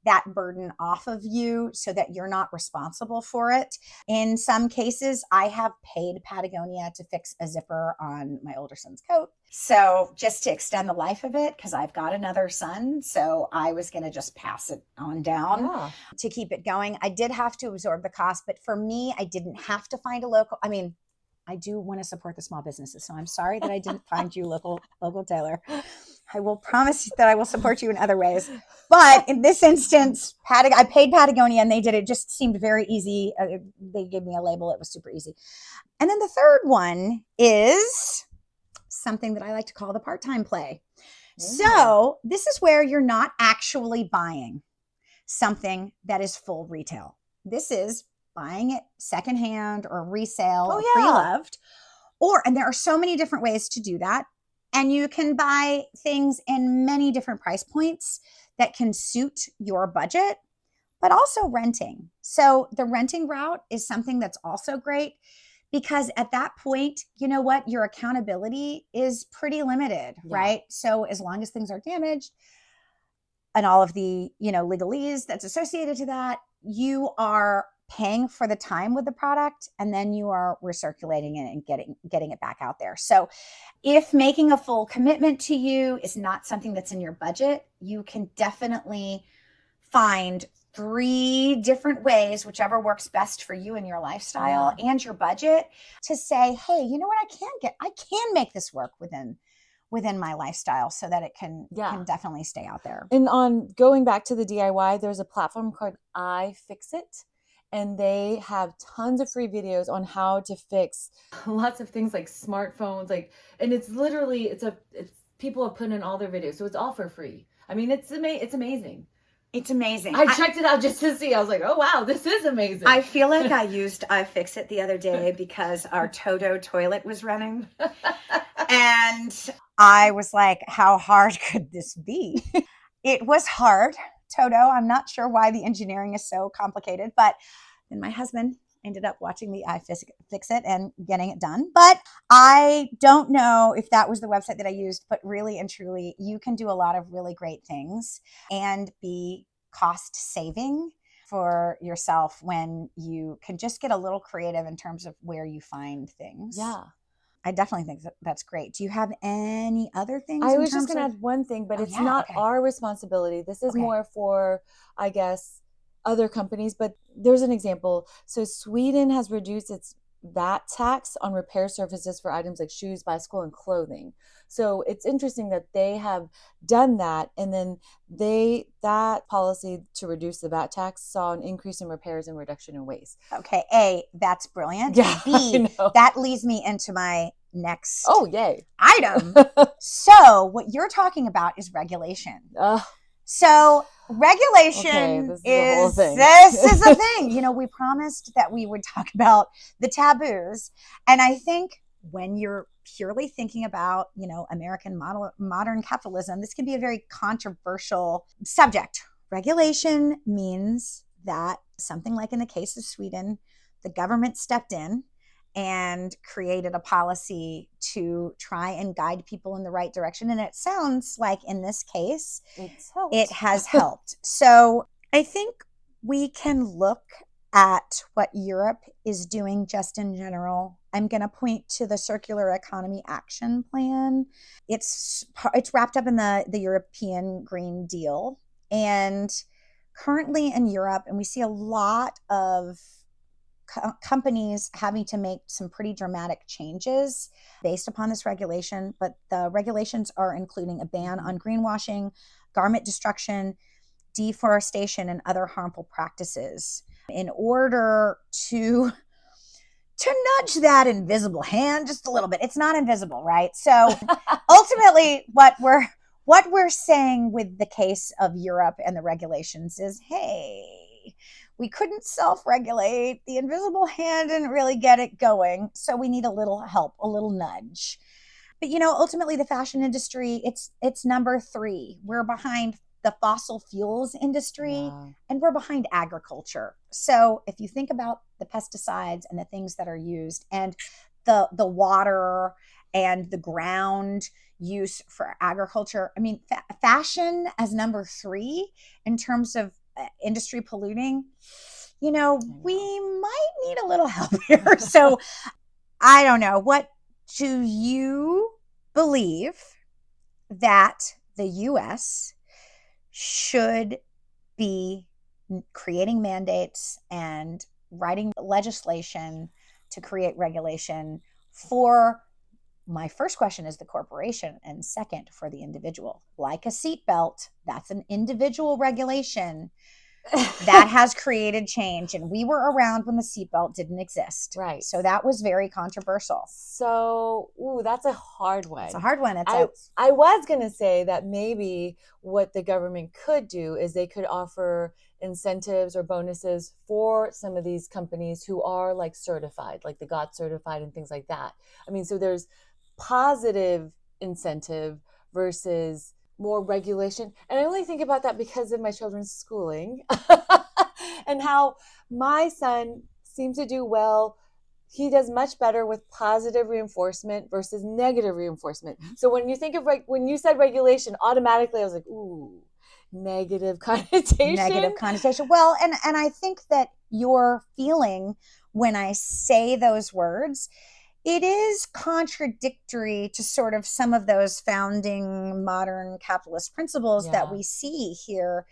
that burden off of you so that you're not responsible for it. In some cases, I have paid Patagonia to fix a zipper on my older son's coat. So just to extend the life of it, because I've got another son, so I was going to just pass it on down to keep it going. I did have to absorb the cost, but for me, I didn't have to find a local. I mean, I do want to support the small businesses, so I'm sorry that I didn't find you local tailor. I will promise that I will support you in other ways. But in this instance, I paid Patagonia and they did it. Just seemed very easy. They gave me a label. It was super easy. And then the third one is something that I like to call the part-time play. So this is where you're not actually buying something that is full retail. This is buying it secondhand or resale or pre-loved. And there are so many different ways to do that. And you can buy things in many different price points that can suit your budget, but also renting. So the renting route is something that's also great because at that point, you know what? Your accountability is pretty limited, right? So as long as things are damaged and all of the, legalese that's associated to that, you are paying for the time with the product and then you are recirculating it and getting it back out there. So if making a full commitment to you is not something that's in your budget, you can definitely find 3 different ways, whichever works best for you and your lifestyle and your budget, to say, hey, you know what? I can make this work within my lifestyle so that it can definitely stay out there. And on going back to the DIY, there's a platform called iFixit. And they have tons of free videos on how to fix lots of things like smartphones, and it's literally, it's people have put in all their videos. So it's all for free. I mean, it's amazing. It's amazing. I checked it out just to see. I was like, oh, wow, this is amazing. I feel like I used iFixit the other day because our Toto toilet was running. And I was like, how hard could this be? It was hard. Toto. I'm not sure why the engineering is so complicated, but then my husband ended up watching the iFixit and getting it done. But I don't know if that was the website that I used, but really and truly, you can do a lot of really great things and be cost saving for yourself when you can just get a little creative in terms of where you find things. Yeah. I definitely think that's great. Do you have any other things? I was just going to add one thing, but it's not our responsibility. This is more for, I guess, other companies. But there's an example. So Sweden has reduced its VAT tax on repair services for items like shoes, bicycle, and clothing. So it's interesting that they have done that. And then that policy to reduce the VAT tax saw an increase in repairs and reduction in waste. Okay. A, that's brilliant. Yeah, B, that leads me into my next Oh, yay. item. So what you're talking about is regulation. So regulation Okay, this is a whole thing. This is a thing. You know, we promised that we would talk about the taboos. And I think when you're purely thinking about, you know, American modern capitalism, this can be a very controversial subject. Regulation means that something like in the case of Sweden, the government stepped in and created a policy to try and guide people in the right direction. And it sounds like in this case, it has helped. So I think we can look at what Europe is doing just in general. I'm going to point to the Circular Economy Action Plan. It's wrapped up in the European Green Deal. And currently in Europe, and we see a lot of companies having to make some pretty dramatic changes based upon this regulation, but the regulations are including a ban on greenwashing, garment destruction, deforestation, and other harmful practices in order to nudge that invisible hand just a little bit. It's not invisible, right? So ultimately what we're saying with the case of Europe and the regulations is, hey, we couldn't self-regulate. The invisible hand didn't really get it going. So we need a little help, a little nudge. But, you know, ultimately the fashion industry, it's number 3. We're behind the fossil fuels industry, and we're behind agriculture. So if you think about the pesticides and the things that are used and the water and the ground use for agriculture, I mean, fashion as number 3 in terms of industry polluting, you know, we might need a little help here. So I don't know. What do you believe that the U.S. should be creating mandates and writing legislation to create regulation for? My first question is the corporation, and second for the individual. Like a seatbelt, that's an individual regulation that has created change. And we were around when the seatbelt didn't exist. Right. So that was very controversial. So, that's a hard one. It's a hard one. I was going to say that maybe what the government could do is they could offer incentives or bonuses for some of these companies who are like certified, like the GOT certified and things like that. I mean, so there's positive incentive versus more regulation. And I only think about that because of my children's schooling and how my son seems to do well. He does much better with positive reinforcement versus negative reinforcement. So when you think of when you said regulation, automatically I was like, ooh, negative connotation. Negative connotation. Well, and I think that your feeling when I say those words, it is contradictory to sort of some of those founding modern capitalist principles that we see here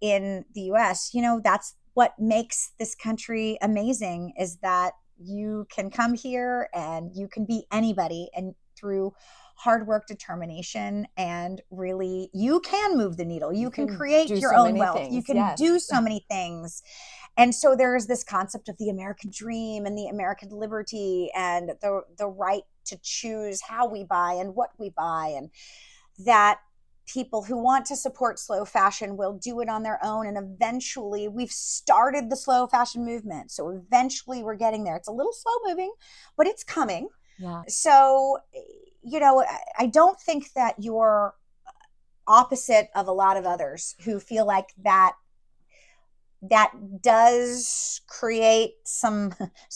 in the US. You know, that's what makes this country amazing, is that you can come here and you can be anybody, and through hard work, determination, and really you can move the needle. You can create your own wealth. You can do so many things. And so there is this concept of the American dream and the American liberty and the right to choose how we buy and what we buy, and that people who want to support slow fashion will do it on their own. And eventually we've started the slow fashion movement. So eventually we're getting there. It's a little slow moving, but it's coming. Yeah. So, you know, I don't think that you're opposite of a lot of others who feel like that does create some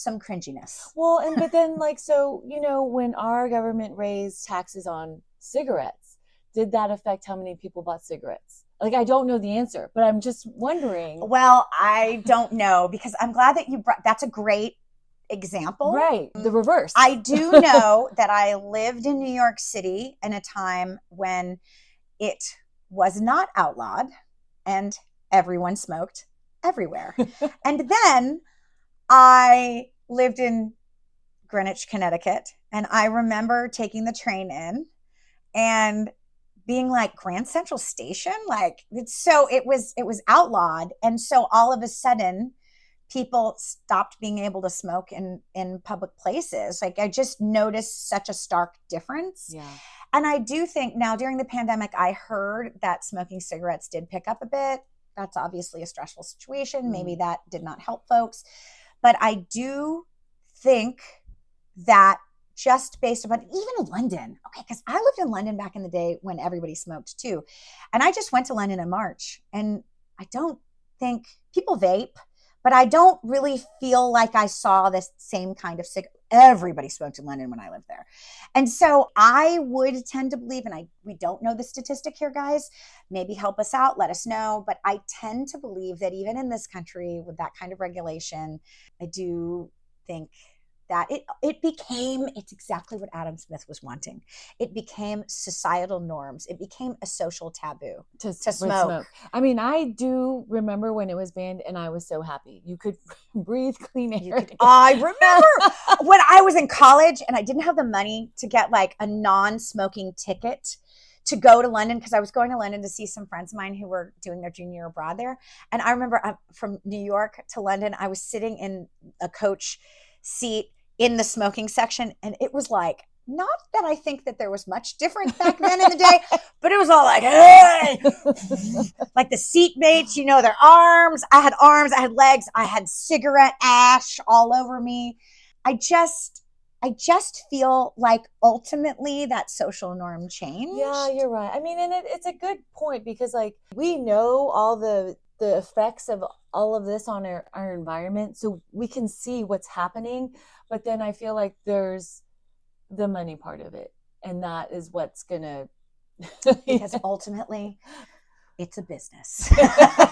cringiness. Well, but then so, you know, when our government raised taxes on cigarettes, did that affect how many people bought cigarettes? Like, I don't know the answer, but I'm just wondering. Well, I don't know, because I'm glad that you brought, that's a great example. Right. The reverse. I do know that I lived in New York City in a time when it was not outlawed and everyone smoked everywhere. And then I lived in Greenwich, Connecticut, and I remember taking the train in and being like, Grand Central Station, like, it was outlawed. And so all of a sudden people stopped being able to smoke in public places. Like I just noticed such a stark difference. Yeah. And I do think now during the pandemic, I heard that smoking cigarettes did pick up a bit. That's obviously a stressful situation. Maybe that did not help folks. But I do think that just based upon even London, okay, because I lived in London back in the day when everybody smoked too. And I just went to London in March, and I don't think people vape, but I don't really feel like I saw this same kind of everybody smoked in London when I lived there. And so I would tend to believe, and we don't know the statistic here, guys, maybe help us out, let us know. But I tend to believe that even in this country with that kind of regulation, I do think that it's exactly what Adam Smith was wanting. It became societal norms. It became a social taboo to smoke. I mean, I do remember when it was banned, and I was so happy. You could breathe clean air. I remember when I was in college and I didn't have the money to get like a non-smoking ticket to go to London, because I was going to London to see some friends of mine who were doing their junior year abroad there. And I remember from New York to London, I was sitting in a coach seat in the smoking section, and it was like, not that I think that there was much different back then in the day, but it was all like, hey, like the seatmates, their arms. I had legs, I had cigarette ash all over me. I just feel like ultimately that social norm changed. Yeah, you're right. I mean, and it's a good point, because like we know all the effects of all of this on our environment, so we can see what's happening. But then I feel like there's the money part of it, and that is what's gonna because ultimately it's a business.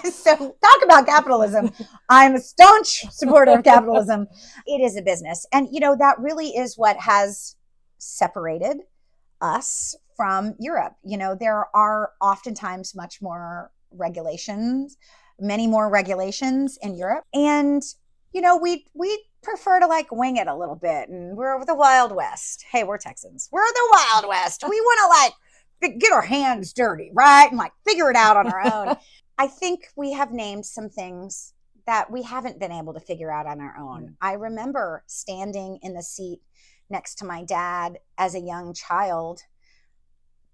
So talk about capitalism. I'm a staunch supporter of capitalism. It is a business. And that really is what has separated us from Europe. There are oftentimes many more regulations in Europe. And, we prefer to like wing it a little bit. And we're the Wild West. Hey, we're Texans. We're the Wild West. We want to like get our hands dirty, right? And like figure it out on our own. I think we have named some things that we haven't been able to figure out on our own. I remember standing in the seat next to my dad as a young child,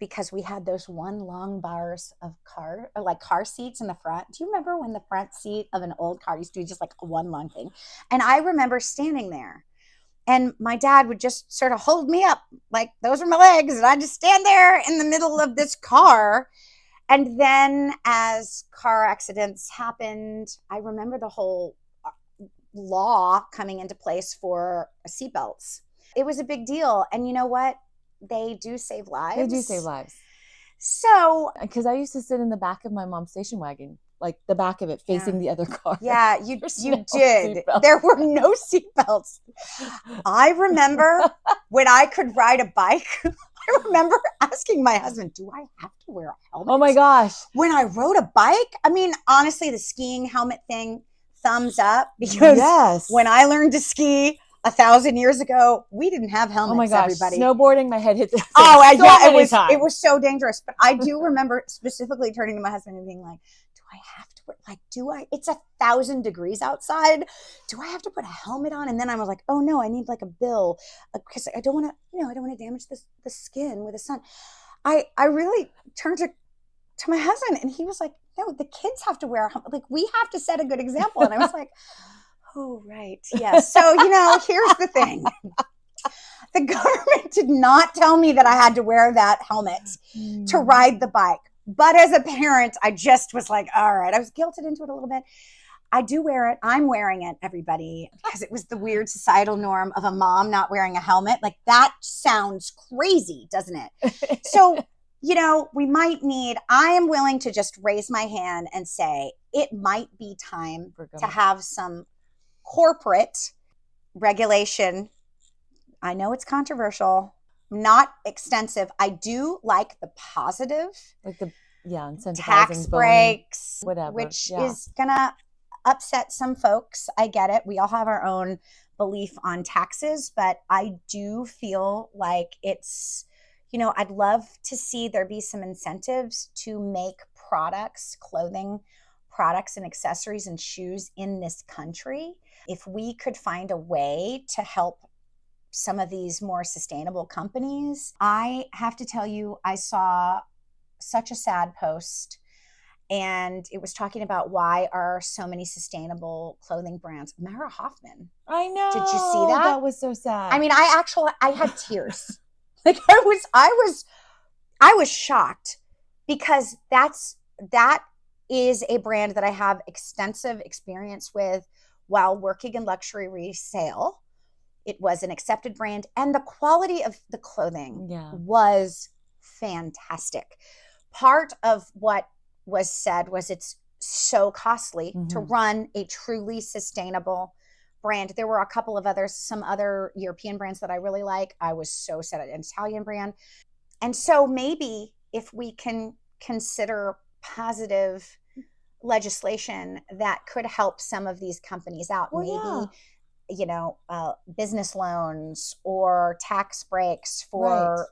because we had those one long bars of car seats in the front. Do you remember when the front seat of an old car used to be just like one long thing? And I remember standing there, and my dad would just sort of hold me up, like those are my legs, and I'd just stand there in the middle of this car. And then as car accidents happened, I remember the whole law coming into place for seatbelts. It was a big deal. And you know what? They do save lives. They do save lives. So, because I used to sit in the back of my mom's station wagon, like the back of it facing the other car. Yeah, you did. There were no seatbelts. I remember when I could ride a bike, I remember asking my husband, do I have to wear a helmet? Oh my gosh. When I rode a bike, I mean, honestly, the skiing helmet thing, thumbs up, because when I learned to ski 1,000 years ago, we didn't have helmets. Oh my gosh, everybody. Snowboarding, my head hit the it was so dangerous. But I do remember specifically turning to my husband and being like, do I have to wear, it's 1,000 degrees outside. Do I have to put a helmet on? And then I was like, oh no, I need like a bill, because I don't want to damage the skin with the sun. I really turned to my husband, and he was like, no, the kids have to wear a helmet. Like, we have to set a good example. And I was like, oh, right. Yes. So, here's the thing. The government did not tell me that I had to wear that helmet to ride the bike. But as a parent, I just was like, all right, I was guilted into it a little bit. I do wear it. I'm wearing it, everybody, because it was the weird societal norm of a mom not wearing a helmet. Like, that sounds crazy, doesn't it? So, I am willing to just raise my hand and say it might be time to have some corporate regulation. I know it's controversial, not extensive. I do like the positive, like the incentivizing tax breaks, whatever, which is gonna upset some folks. I get it. We all have our own belief on taxes, but I do feel like it's, I'd love to see there be some incentives to make clothing products and accessories and shoes in this country. If we could find a way to help some of these more sustainable companies, I have to tell you, I saw such a sad post, and it was talking about why are so many sustainable clothing brands. Mara Hoffman. I know. Did you see that? That was so sad. I mean, I had tears. Like I was shocked, because that is a brand that I have extensive experience with while working in luxury resale. It was an accepted brand, and the quality of the clothing was fantastic. Part of what was said was it's so costly to run a truly sustainable brand. There were a couple of others, some other European brands that I really like. I was so sad at an Italian brand. And so maybe if we can consider positive legislation that could help some of these companies out, business loans or tax breaks for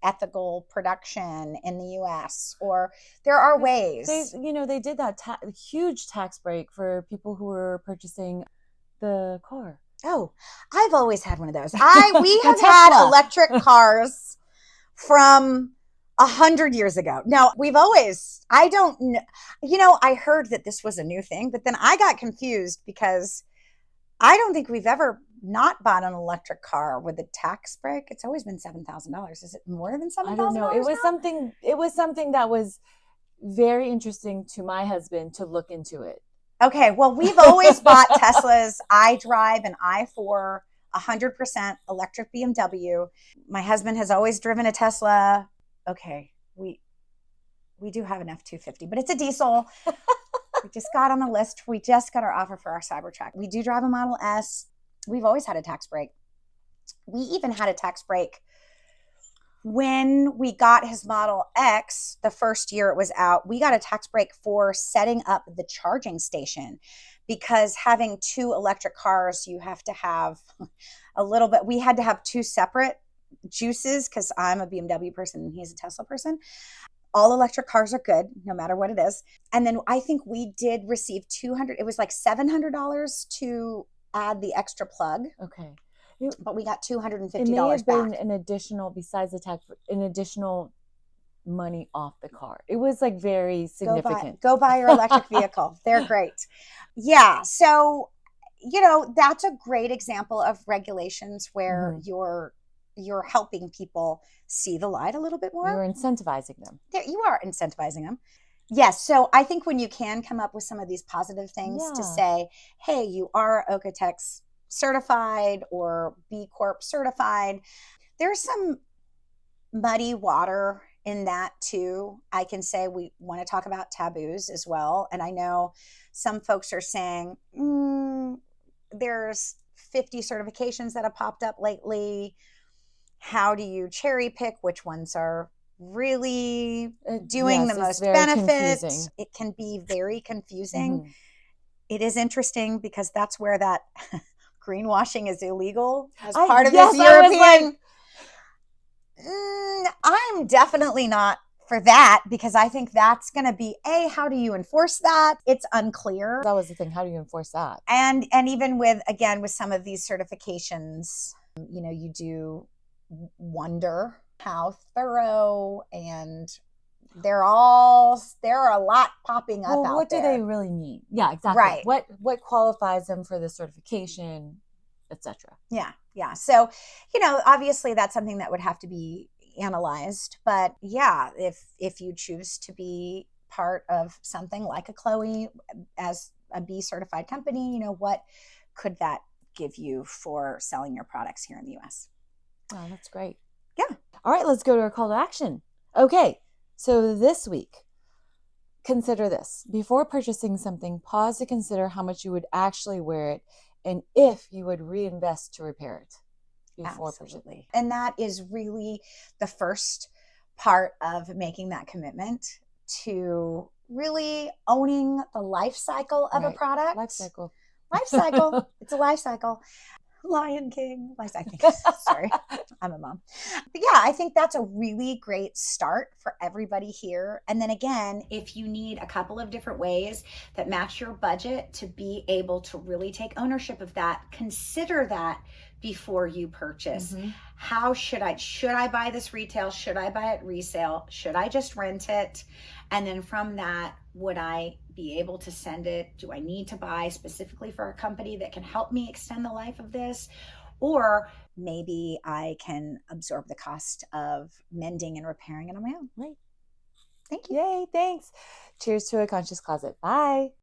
ethical production in the US, or there are ways. They did that huge tax break for people who were purchasing the car. Oh, I've always had one of those. We have had electric cars from 100 years ago. Now, I don't know, I heard that this was a new thing, but then I got confused because I don't think we've ever not bought an electric car with a tax break. It's always been $7,000. Is it more than $7,000? I don't know. It was something that was very interesting to my husband to look into it. Okay, well, we've always bought Teslas. I drive an i4, 100% electric BMW. My husband has always driven a Tesla. Okay, we do have an F-250, but it's a diesel. We just got on the list. We just got our offer for our Cybertruck. We do drive a Model S. We've always had a tax break. We even had a tax break when we got his Model X, the first year it was out. We got a tax break for setting up the charging station, because having two electric cars, you have to have a little bit. We had to have two separate juices, because I'm a BMW person and he's a Tesla person. All electric cars are good, no matter what it is. And then I think we did receive it was like $700 to add the extra plug. Okay. But we got $250 it may have been back. an additional, besides the tax, an additional money off the car. It was like very significant. Go buy your electric vehicle. They're great. Yeah. So, that's a great example of regulations where you're helping people see the light a little bit more. You're incentivizing them. You are incentivizing them. Yes. So I think when you can come up with some of these positive things to say, hey, you are OEKO-TEX certified or B Corp certified, there's some muddy water in that too. I can say we want to talk about taboos as well. And I know some folks are saying, there's 50 certifications that have popped up lately. How do you cherry pick which ones are really doing the most benefit? Confusing. It can be very confusing. It is interesting because that's where that greenwashing is illegal as part of this European. I'm definitely not for that, because I think that's going to be how do you enforce that? It's unclear. That was the thing. How do you enforce that? And even with some of these certifications, you do wonder how thorough, and there are a lot popping up out there. What do they really mean? Yeah, exactly. Right. What qualifies them for the certification, etc. Yeah. So, obviously that's something that would have to be analyzed. But yeah, if you choose to be part of something like a Chloe as a B certified company, what could that give you for selling your products here in the US? Oh, that's great. Yeah. All right, let's go to our call to action. Okay, so this week, consider this. Before purchasing something, pause to consider how much you would actually wear it and if you would reinvest to repair it before purchasing. And that is really the first part of making that commitment to really owning the life cycle of a product. Life cycle. It's a life cycle. Lion King. I think, sorry, I'm a mom. But yeah, I think that's a really great start for everybody here. And then again, if you need a couple of different ways that match your budget to be able to really take ownership of that, consider that before you purchase. Mm-hmm. How should I buy this retail? Should I buy it resale? Should I just rent it? And then from that, would I be able to send it? Do I need to buy specifically for a company that can help me extend the life of this? Or maybe I can absorb the cost of mending and repairing it on my own. Right. Thank you. Yay, thanks. Cheers to a conscious closet. Bye.